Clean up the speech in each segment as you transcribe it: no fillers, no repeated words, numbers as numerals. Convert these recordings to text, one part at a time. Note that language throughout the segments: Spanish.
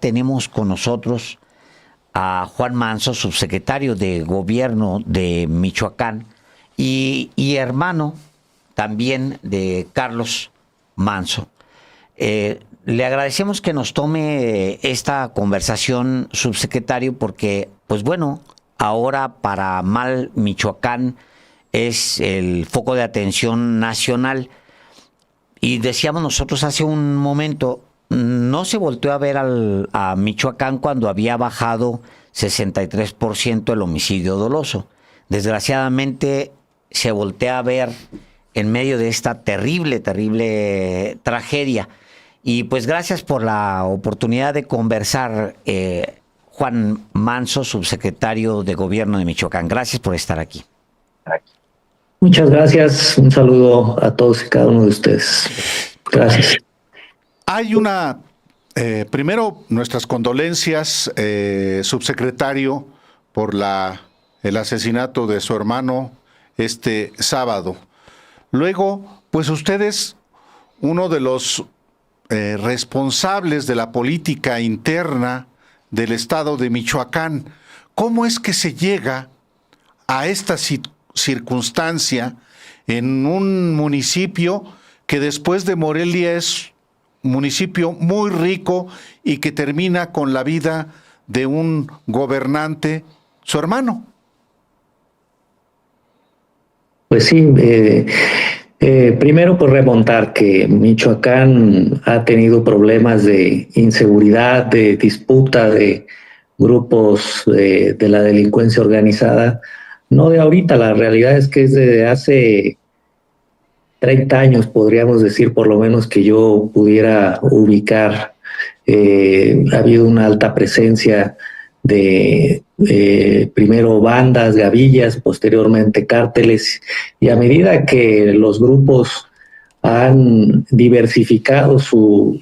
tenemos con nosotros a Juan Manso, subsecretario de Gobierno de Michoacán y hermano también de Carlos Manso. Le agradecemos que nos tome esta conversación, subsecretario, porque, pues bueno, ahora para mal Michoacán es el foco de atención nacional. Y decíamos nosotros hace un momento, no se volteó a ver a Michoacán cuando había bajado 63% el homicidio doloso. Desgraciadamente se voltea a ver en medio de esta terrible tragedia. Y pues gracias por la oportunidad de conversar, Juan Manso, subsecretario de Gobierno de Michoacán. Gracias por estar aquí. Muchas gracias. Un saludo a todos y cada uno de ustedes. Gracias. Hay una... primero, nuestras condolencias, subsecretario, por el asesinato de su hermano este sábado. Luego, pues usted es uno de los responsables de la política interna del estado de Michoacán. ¿Cómo es que se llega a esta circunstancia en un municipio que después de Morelia es un municipio muy rico y que termina con la vida de un gobernante, su hermano? Pues sí, primero por remontar que Michoacán ha tenido problemas de inseguridad, de disputa de grupos de la delincuencia organizada, no de ahorita. La realidad es que es de hace 30 años, podríamos decir, por lo menos, que yo pudiera ubicar. Ha habido una alta presencia de primero bandas, gavillas, posteriormente cárteles, y a medida que los grupos han diversificado su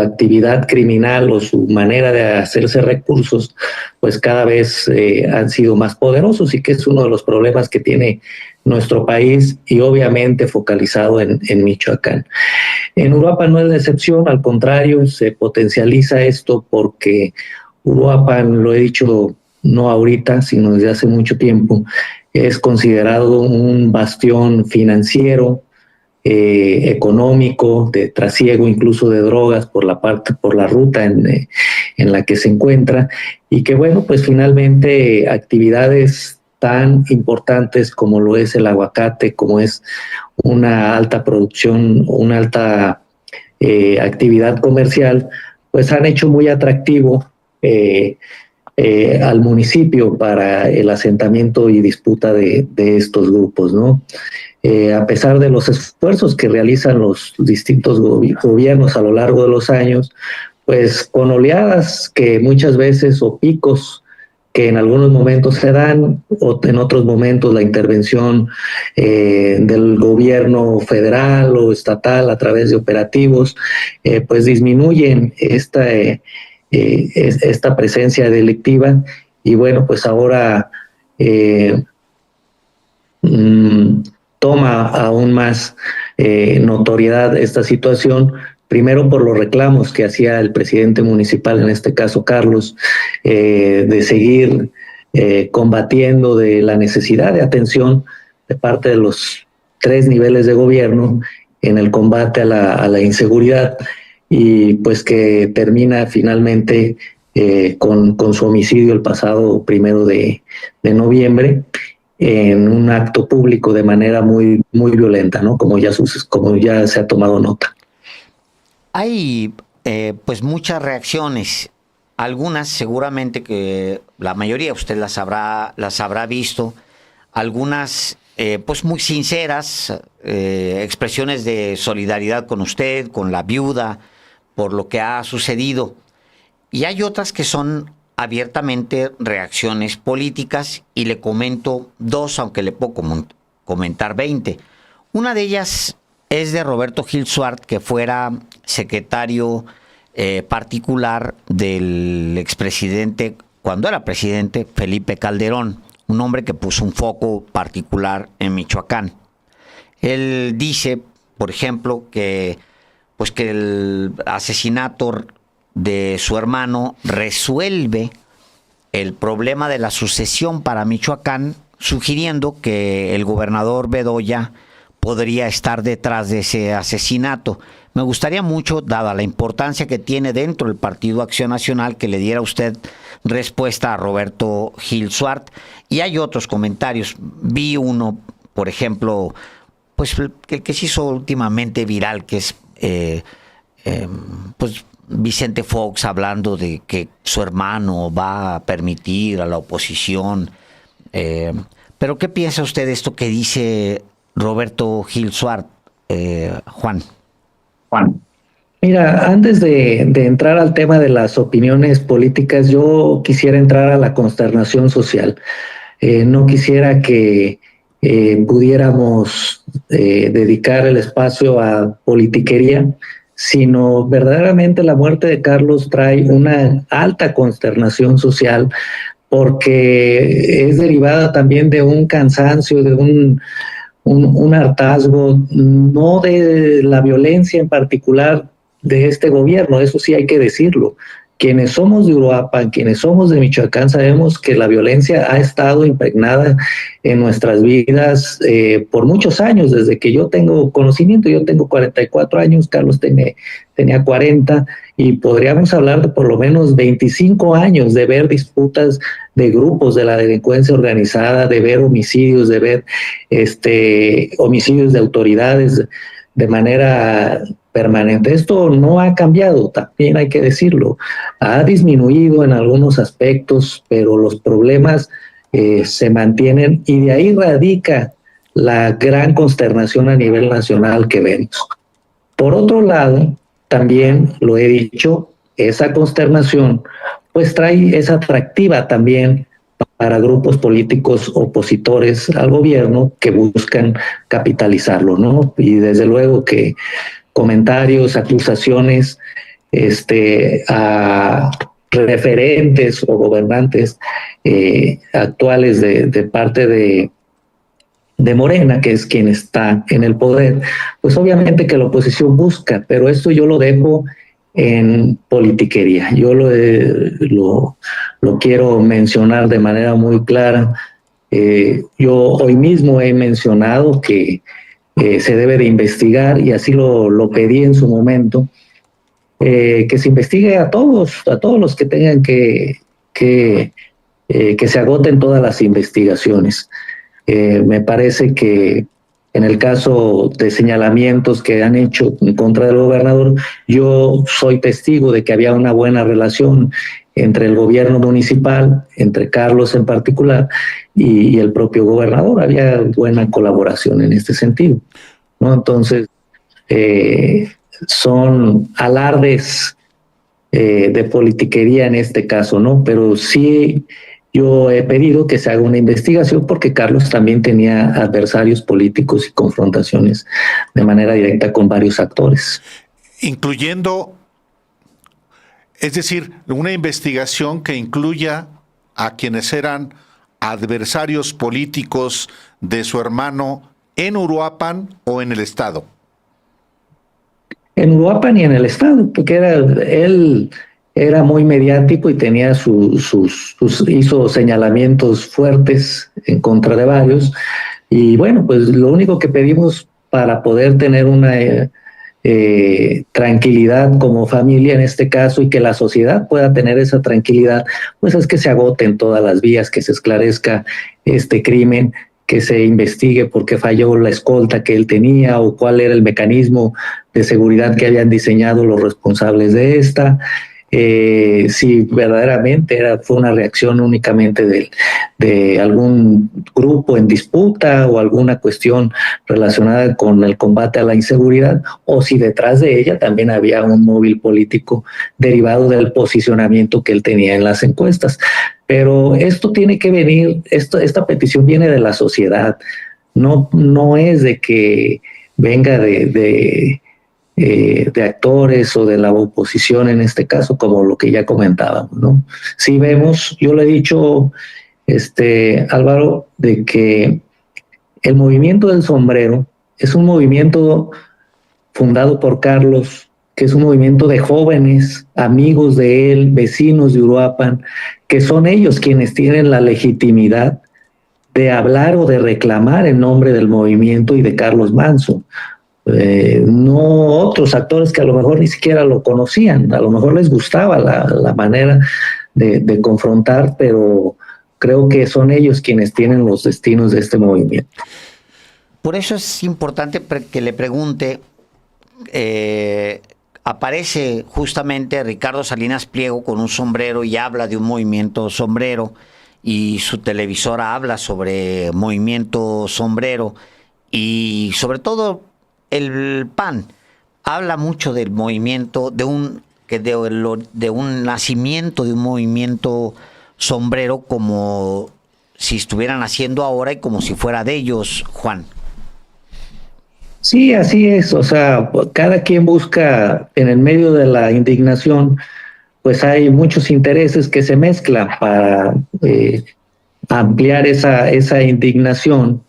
actividad criminal o su manera de hacerse recursos, pues cada vez han sido más poderosos, y que es uno de los problemas que tiene nuestro país, y obviamente focalizado en Michoacán. En Uruapan no es la excepción, al contrario, se potencializa esto porque Uruapan, lo he dicho no ahorita, sino desde hace mucho tiempo, es considerado un bastión financiero, económico, de trasiego incluso de drogas por la ruta en la que se encuentra, y que bueno, pues finalmente actividades tan importantes como lo es el aguacate, como es una alta producción, una alta actividad comercial, pues han hecho muy atractivo al municipio para el asentamiento y disputa de estos grupos, ¿no? A pesar de los esfuerzos que realizan los distintos gobiernos a lo largo de los años, pues con oleadas que muchas veces, o picos que en algunos momentos se dan, o en otros momentos la intervención del gobierno federal o estatal a través de operativos, pues disminuyen esta presencia delictiva. Y bueno, pues ahora toma aún más notoriedad esta situación, primero por los reclamos que hacía el presidente municipal, en este caso Carlos, de seguir combatiendo, de la necesidad de atención de parte de los 3 niveles de gobierno en el combate a la inseguridad, y pues que termina finalmente con su homicidio el pasado 1 de noviembre, en un acto público de manera muy violenta, ¿no? Como ya se ha tomado nota. Hay pues muchas reacciones, algunas seguramente que la mayoría usted las habrá visto, algunas pues muy sinceras, expresiones de solidaridad con usted, con la viuda, por lo que ha sucedido, y hay otras que son abiertamente reacciones políticas, y le comento 2, aunque le puedo comentar 20. Una de ellas es de Roberto Gil Suart, que fuera secretario particular del expresidente, cuando era presidente, Felipe Calderón, un hombre que puso un foco particular en Michoacán. Él dice, por ejemplo, que el asesinato de su hermano resuelve el problema de la sucesión para Michoacán, sugiriendo que el gobernador Bedoya podría estar detrás de ese asesinato. Me gustaría mucho, dada la importancia que tiene dentro del Partido Acción Nacional, que le diera usted respuesta a Roberto Gil Suart. Y hay otros comentarios. Vi uno, por ejemplo, pues el que se hizo últimamente viral, que es pues Vicente Fox hablando de que su hermano va a permitir a la oposición. Pero ¿qué piensa usted de esto que dice Roberto Gil Suart, Juan? Mira, antes de entrar al tema de las opiniones políticas, yo quisiera entrar a la consternación social. No quisiera que pudiéramos dedicar el espacio a politiquería, sino verdaderamente la muerte de Carlos trae una alta consternación social, porque es derivada también de un cansancio, de un hartazgo, no de la violencia en particular de este gobierno, eso sí hay que decirlo. Quienes somos de Uruapan, quienes somos de Michoacán, sabemos que la violencia ha estado impregnada en nuestras vidas por muchos años, desde que yo tengo conocimiento. Yo tengo 44 años, Carlos tenía 40, y podríamos hablar de por lo menos 25 años de ver disputas de grupos de la delincuencia organizada, de ver homicidios, de ver homicidios de autoridades de manera permanente. Esto no ha cambiado, también hay que decirlo. Ha disminuido en algunos aspectos, pero los problemas se mantienen, y de ahí radica la gran consternación a nivel nacional que vemos. Por otro lado, también lo he dicho, esa consternación pues es atractiva también para grupos políticos opositores al gobierno que buscan capitalizarlo, ¿no? Y desde luego que comentarios, acusaciones a referentes o gobernantes actuales de parte de Morena, que es quien está en el poder, pues obviamente que la oposición busca, pero esto yo lo dejo en politiquería. Yo lo quiero mencionar de manera muy clara. Yo hoy mismo he mencionado que se debe de investigar, y así lo pedí en su momento, que se investigue a todos los que tengan que se agoten todas las investigaciones. Me parece que en el caso de señalamientos que han hecho en contra del gobernador, yo soy testigo de que había una buena relación entre el gobierno municipal, entre Carlos en particular, y el propio gobernador. Había buena colaboración en este sentido, ¿no? Entonces, son alardes de politiquería en este caso, ¿no? Pero sí, yo he pedido que se haga una investigación, porque Carlos también tenía adversarios políticos y confrontaciones de manera directa con varios actores. Incluyendo, es decir, una investigación que incluya a quienes eran adversarios políticos de su hermano en Uruapan o en el estado. En Uruapan y en el estado, porque él era muy mediático y tenía hizo señalamientos fuertes en contra de varios. Y bueno, pues lo único que pedimos para poder tener una tranquilidad como familia en este caso, y que la sociedad pueda tener esa tranquilidad, pues es que se agoten todas las vías, que se esclarezca este crimen, que se investigue por qué falló la escolta que él tenía, o cuál era el mecanismo de seguridad que habían diseñado los responsables de esta. Si verdaderamente fue una reacción únicamente de algún grupo en disputa, o alguna cuestión relacionada con el combate a la inseguridad, o si detrás de ella también había un móvil político derivado del posicionamiento que él tenía en las encuestas. Pero esto tiene que venir, esta petición viene de la sociedad, no es de que venga de actores o de la oposición en este caso, como lo que ya comentábamos, ¿no? Sí vemos, yo le he dicho, Álvaro, de que el movimiento del sombrero es un movimiento fundado por Carlos que es un movimiento de jóvenes, amigos de él, vecinos de Uruapan, que son ellos quienes tienen la legitimidad de hablar o de reclamar en nombre del movimiento y de Carlos Manso. No otros actores que a lo mejor ni siquiera lo conocían, a lo mejor les gustaba la manera de confrontar, pero creo que son ellos quienes tienen los destinos de este movimiento. Por eso es importante que le pregunte, aparece justamente Ricardo Salinas Pliego con un sombrero y habla de un movimiento sombrero, y su televisora habla sobre movimiento sombrero, y sobre todo el PAN habla mucho del movimiento, de un nacimiento de un movimiento sombrero, como si estuvieran haciendo ahora y como si fuera de ellos, Juan. Sí, así es. O sea, cada quien busca en el medio de la indignación, pues hay muchos intereses que se mezclan para ampliar esa indignación.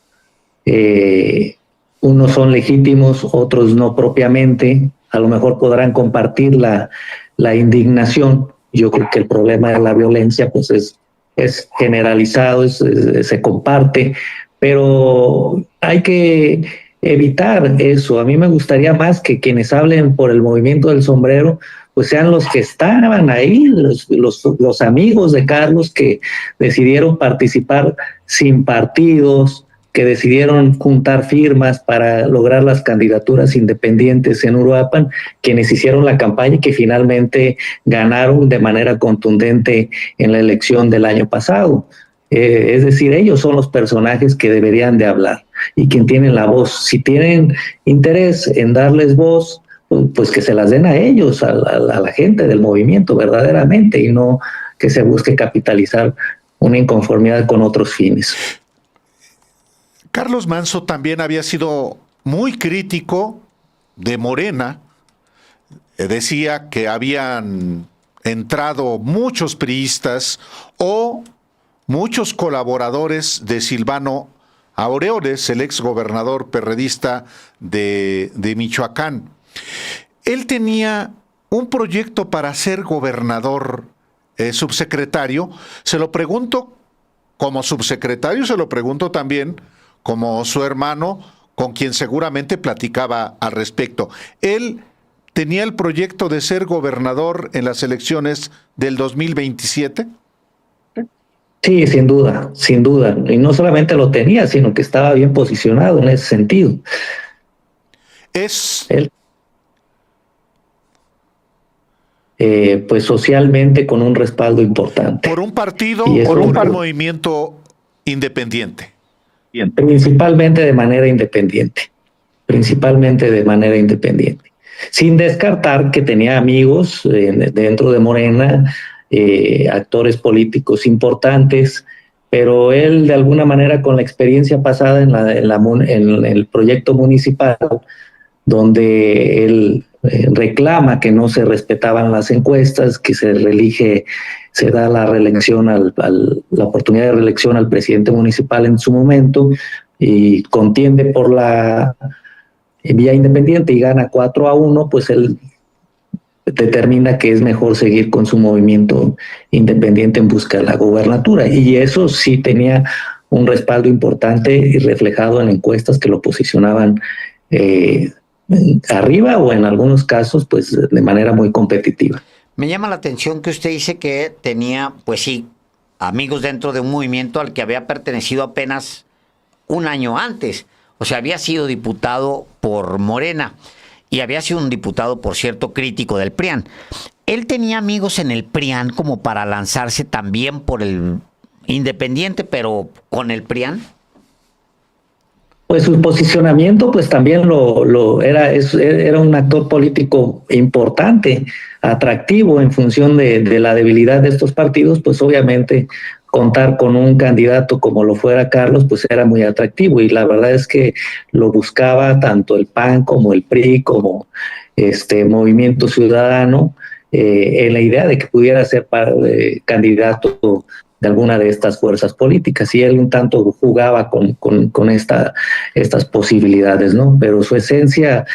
Unos son legítimos, otros no propiamente. A lo mejor podrán compartir la indignación. Yo creo que el problema de la violencia pues es generalizado, se comparte, pero hay que evitar eso. A mí me gustaría más que quienes hablen por el movimiento del sombrero pues sean los que estaban ahí, los amigos de Carlos que decidieron participar sin partidos, que decidieron juntar firmas para lograr las candidaturas independientes en Uruapan, quienes hicieron la campaña y que finalmente ganaron de manera contundente en la elección del año pasado. Es decir, ellos son los personajes que deberían de hablar y quien tienen la voz. Si tienen interés en darles voz, pues que se las den a ellos, a la gente del movimiento verdaderamente, y no que se busque capitalizar una inconformidad con otros fines. Carlos Manso también había sido muy crítico de Morena. Decía que habían entrado muchos priistas o muchos colaboradores de Silvano Aureoles, el exgobernador perredista de Michoacán. Él tenía un proyecto para ser gobernador subsecretario. Se lo pregunto como subsecretario, se lo pregunto también como su hermano, con quien seguramente platicaba al respecto. Él tenía el proyecto de ser gobernador en las elecciones del 2027. Sí, sin duda, sin duda. Y no solamente lo tenía, sino que estaba bien posicionado en ese sentido. Él, pues socialmente con un respaldo importante. ¿Por un partido o por un movimiento independiente? Principalmente de manera independiente. Principalmente de manera independiente. Sin descartar que tenía amigos dentro de Morena, actores políticos importantes, pero él de alguna manera con la experiencia pasada en el proyecto municipal, donde él reclama que no se respetaban las encuestas, que se da la reelección la oportunidad de reelección al presidente municipal en su momento, y contiende por la vía independiente y gana 4-1, pues él determina que es mejor seguir con su movimiento independiente en busca de la gobernatura, y eso sí tenía un respaldo importante y reflejado en encuestas que lo posicionaban arriba o en algunos casos pues de manera muy competitiva. Me llama la atención que usted dice que tenía, pues sí, amigos dentro de un movimiento al que había pertenecido apenas un año antes. O sea, había sido diputado por Morena y había sido un diputado, por cierto, crítico del PRIAN. ¿Él tenía amigos en el PRIAN como para lanzarse también por el independiente, pero con el PRIAN? Pues su posicionamiento pues también era un actor político importante, atractivo en función de la debilidad de estos partidos, pues obviamente contar con un candidato como lo fuera Carlos pues era muy atractivo, y la verdad es que lo buscaba tanto el PAN como el PRI como Movimiento Ciudadano, en la idea de que pudiera ser candidato de alguna de estas fuerzas políticas, y él un tanto jugaba con estas posibilidades, ¿no? Pero su esencia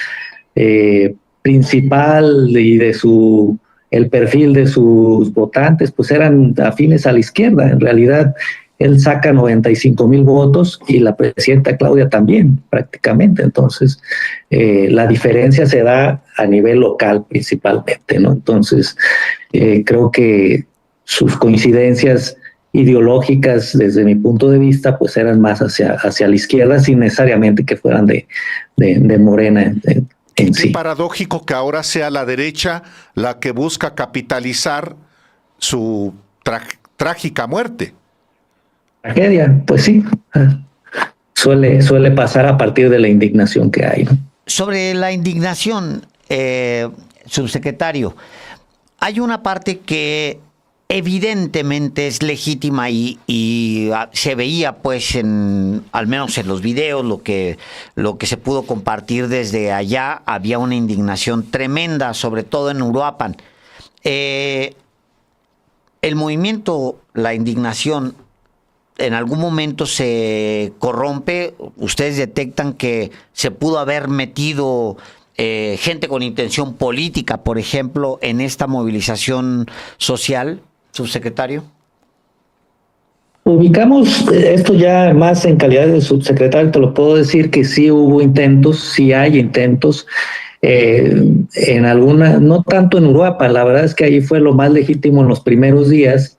principal y el perfil de sus votantes, pues eran afines a la izquierda. En realidad, él saca 95,000 votos y la presidenta Claudia también, prácticamente. Entonces, la diferencia se da a nivel local principalmente, ¿no? Entonces, creo que sus coincidencias ideológicas, desde mi punto de vista, pues eran más hacia la izquierda, sin necesariamente que fueran de Morena en sí. Qué paradójico que ahora sea la derecha la que busca capitalizar su trágica muerte. Tragedia, pues sí. Suele pasar a partir de la indignación que hay, ¿no? Sobre la indignación, subsecretario, hay una parte que evidentemente es legítima y se veía, pues, al menos en los videos, lo que se pudo compartir desde allá, había una indignación tremenda, sobre todo en Uruapan. El movimiento, la indignación, en algún momento se corrompe. Ustedes detectan que se pudo haber metido gente con intención política, por ejemplo, en esta movilización social, subsecretario. Ubicamos esto ya más en calidad de subsecretario, te lo puedo decir que sí hubo intentos, sí hay intentos, en alguna, no tanto en Uruapan, la verdad es que ahí fue lo más legítimo en los primeros días,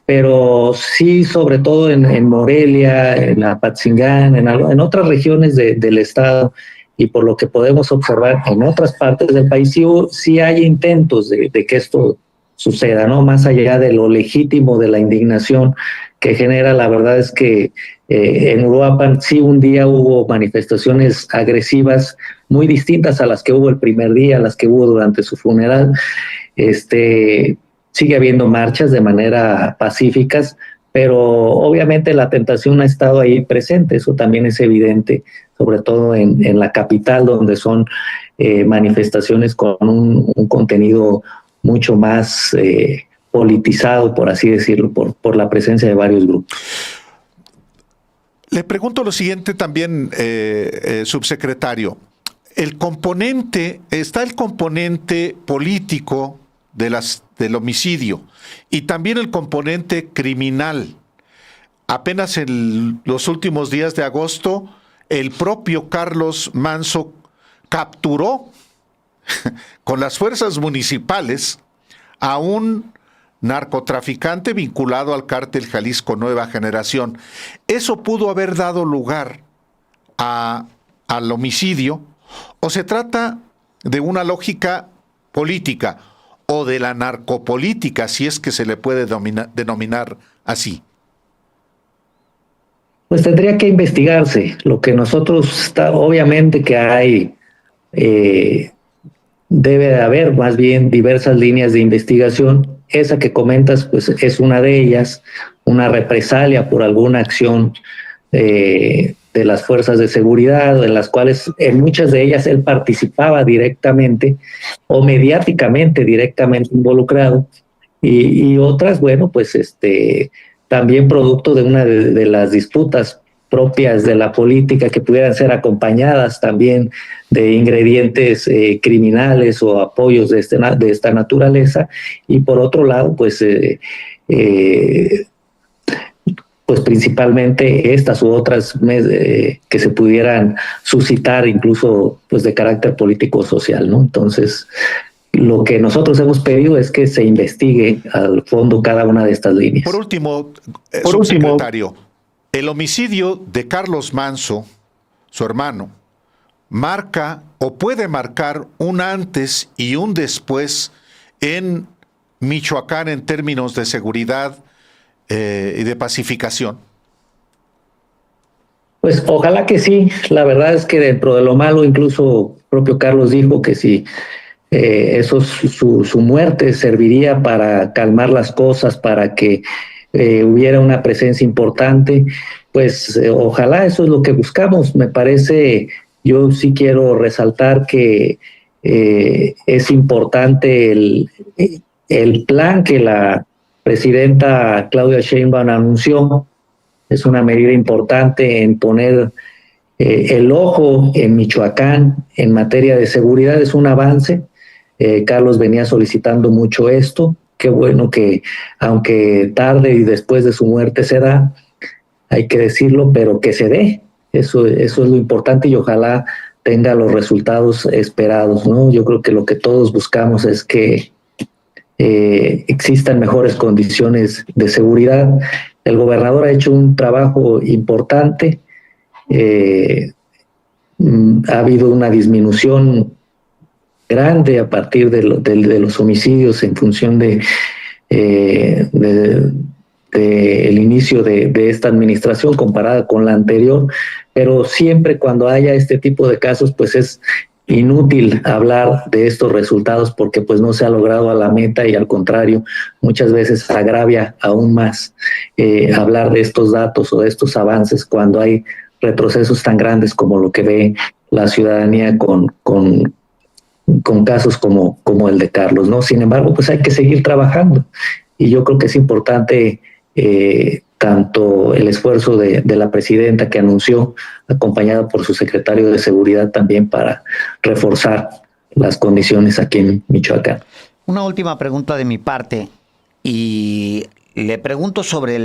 pero sí, sobre todo en Morelia, en Apatzingán, en otras regiones del estado, y por lo que podemos observar en otras partes del país, sí hay intentos de que esto suceda, ¿no? Más allá de lo legítimo de la indignación que genera, la verdad es que en Uruapan sí un día hubo manifestaciones agresivas muy distintas a las que hubo el primer día, a las que hubo durante su funeral. Sigue habiendo marchas de manera pacíficas, pero obviamente la tentación ha estado ahí presente, eso también es evidente, sobre todo en la capital, donde son manifestaciones con un contenido mucho más politizado, por así decirlo, por la presencia de varios grupos. Le pregunto lo siguiente también, subsecretario. Está el componente político del homicidio y también el componente criminal. Apenas en los últimos días de agosto, el propio Carlos Manso capturó con las fuerzas municipales a un narcotraficante vinculado al cártel Jalisco Nueva Generación. ¿Eso pudo haber dado lugar al homicidio o se trata de una lógica política o de la narcopolítica, si es que se le puede denominar así? Pues tendría que investigarse. Lo que nosotros, obviamente que hay, debe de haber más bien diversas líneas de investigación. Esa que comentas, pues es una de ellas, una represalia por alguna acción de las fuerzas de seguridad, en las cuales en muchas de ellas él participaba directamente o mediáticamente directamente involucrado, y otras, bueno, pues también producto de una de las disputas propias de la política que pudieran ser acompañadas también de ingredientes criminales o apoyos de esta naturaleza, y por otro lado, pues principalmente estas u otras que se pudieran suscitar incluso pues de carácter político o social, ¿no? Entonces, lo que nosotros hemos pedido es que se investigue al fondo cada una de estas líneas. Por último, subsecretario, el homicidio de Carlos Manso, su hermano, marca o puede marcar un antes y un después en Michoacán en términos de seguridad y de pacificación. Pues ojalá que sí. La verdad es que dentro de lo malo, incluso propio Carlos dijo que si su muerte serviría para calmar las cosas, para que hubiera una presencia importante, pues ojalá eso es lo que buscamos. Me parece, yo sí quiero resaltar que es importante el plan que la presidenta Claudia Sheinbaum anunció. Es una medida importante en poner el ojo en Michoacán en materia de seguridad, es un avance. Carlos venía solicitando mucho esto. Qué bueno que, aunque tarde y después de su muerte se da, hay que decirlo, pero que se dé. Eso es lo importante y ojalá tenga los resultados esperados, ¿no? Yo creo que lo que todos buscamos es que existan mejores condiciones de seguridad. El gobernador ha hecho un trabajo importante. Ha habido una disminución grande a partir de los homicidios en función de el inicio de esta administración comparada con la anterior, pero siempre cuando haya este tipo de casos, pues es inútil hablar de estos resultados porque pues no se ha logrado a la meta y al contrario, muchas veces agravia aún más hablar de estos datos o de estos avances cuando hay retrocesos tan grandes como lo que ve la ciudadanía con casos como el de Carlos, ¿no? Sin embargo, pues hay que seguir trabajando y yo creo que es importante tanto el esfuerzo de la presidenta que anunció, acompañada por su secretario de Seguridad también para reforzar las condiciones aquí en Michoacán. Una última pregunta de mi parte y le pregunto sobre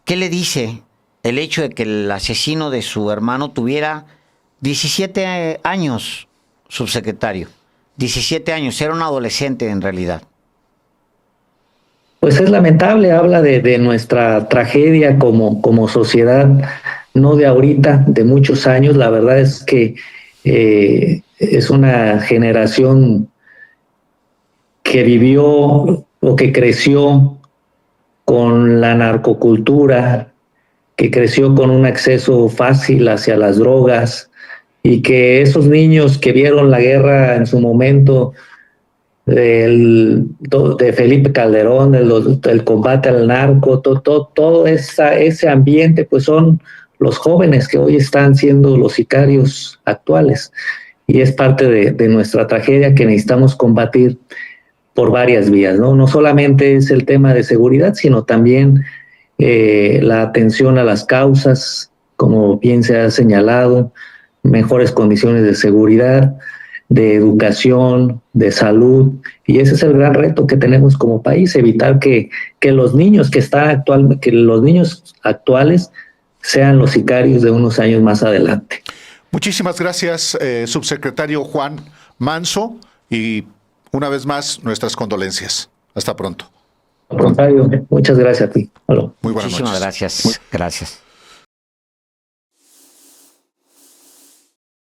¿qué le dice el hecho de que el asesino de su hermano tuviera 17 años, subsecretario? 17 años, era un adolescente en realidad. Pues es lamentable, habla de nuestra tragedia como sociedad, no de ahorita, de muchos años. La verdad es que es una generación que vivió o que creció con la narcocultura, que creció con un acceso fácil hacia las drogas y que esos niños que vieron la guerra en su momento de Felipe Calderón, el combate al narco, todo ese ambiente, pues son los jóvenes que hoy están siendo los sicarios actuales. Y es parte de nuestra tragedia que necesitamos combatir por varias vías, ¿no? No solamente es el tema de seguridad, sino también la atención a las causas, como bien se ha señalado, mejores condiciones de seguridad, de educación, de salud, y ese es el gran reto que tenemos como país, evitar que los niños que los niños actuales sean los sicarios de unos años más adelante. Muchísimas gracias, subsecretario Juan Manso, y una vez más nuestras condolencias. Hasta pronto. Al contrario, muchas gracias a ti. Hola. Muy buenas noches. Muchísimas gracias. Gracias.